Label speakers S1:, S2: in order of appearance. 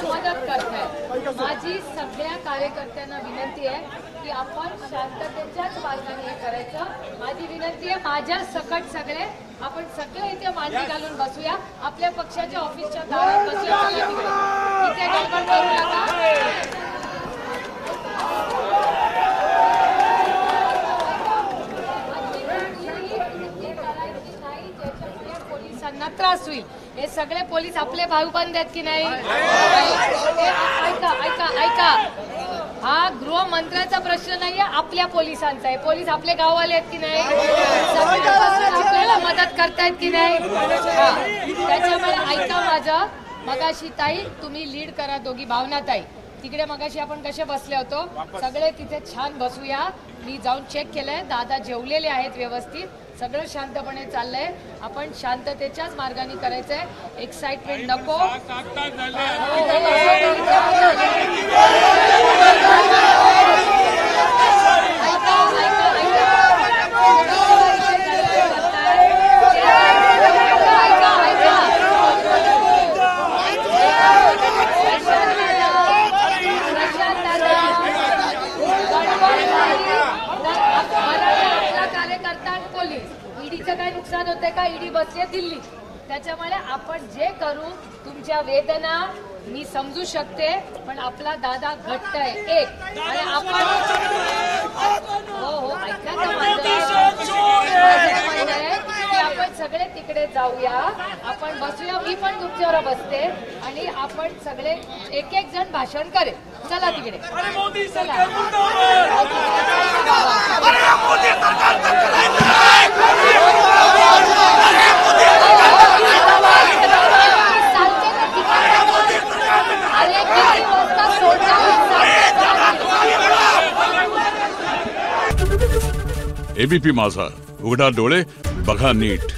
S1: मदत करताय। माझी सगळ्या कार्यकर्त्यांना विनंती आहे की आपण शांततेच्याच मार्गाने हे करायचं। माझी विनंती आहे माझ्या सकट सगळे आपण सगळे इथे मांडी घालून बसूया, आपल्या पक्षाच्या ऑफिसच्या दारात बसूया, इथे गडबड करू नका। पोलिसांना त्रास होईल। हे सगळे पोलीस आपले भाऊबंद आहेत की नाही? ऐका ऐका ऐका, हा गृहमंत्र्याचा प्रश्न नाहीये, आपल्या पोलिसांचा आहे। पोलीस आपले गाववाले आहेत की नाही? आपल्याला मदत करतायत की नाही? त्याच्यामुळे ऐका माझं, मगाशी ताई तुम्ही लीड करा दोघी, भावना ताई तिकडे मगाशी आपण कसे बसले होतो, सगळे तिथे छान बसूया। मी जाऊन चेक केलंय, दादा जेवलेले आहेत व्यवस्थित, सगळं शांतपणे चाललंय। आपण शांततेच्याच मार्गाने करायचंय, एक्साइटमेंट नको। ईडीचं काय नुकसान होतंय का? ईडी बसली दिल्ली, त्याच्यामुळे आपण जे करू, तुमच्या वेदना मी समजू शकते, पण आपला दादा घट्ट आहे एक, आणि आपण हो हो ऐका ना, आपण सगळे तिकडे जाऊया, आपण बसूया, मी पण तुमच्यावर बसते आणि आपण सगळे एक एक जण भाषण करेल। चला तिकडे चला।
S2: एबीपी माझा, उघडा डोळे बघा नीट।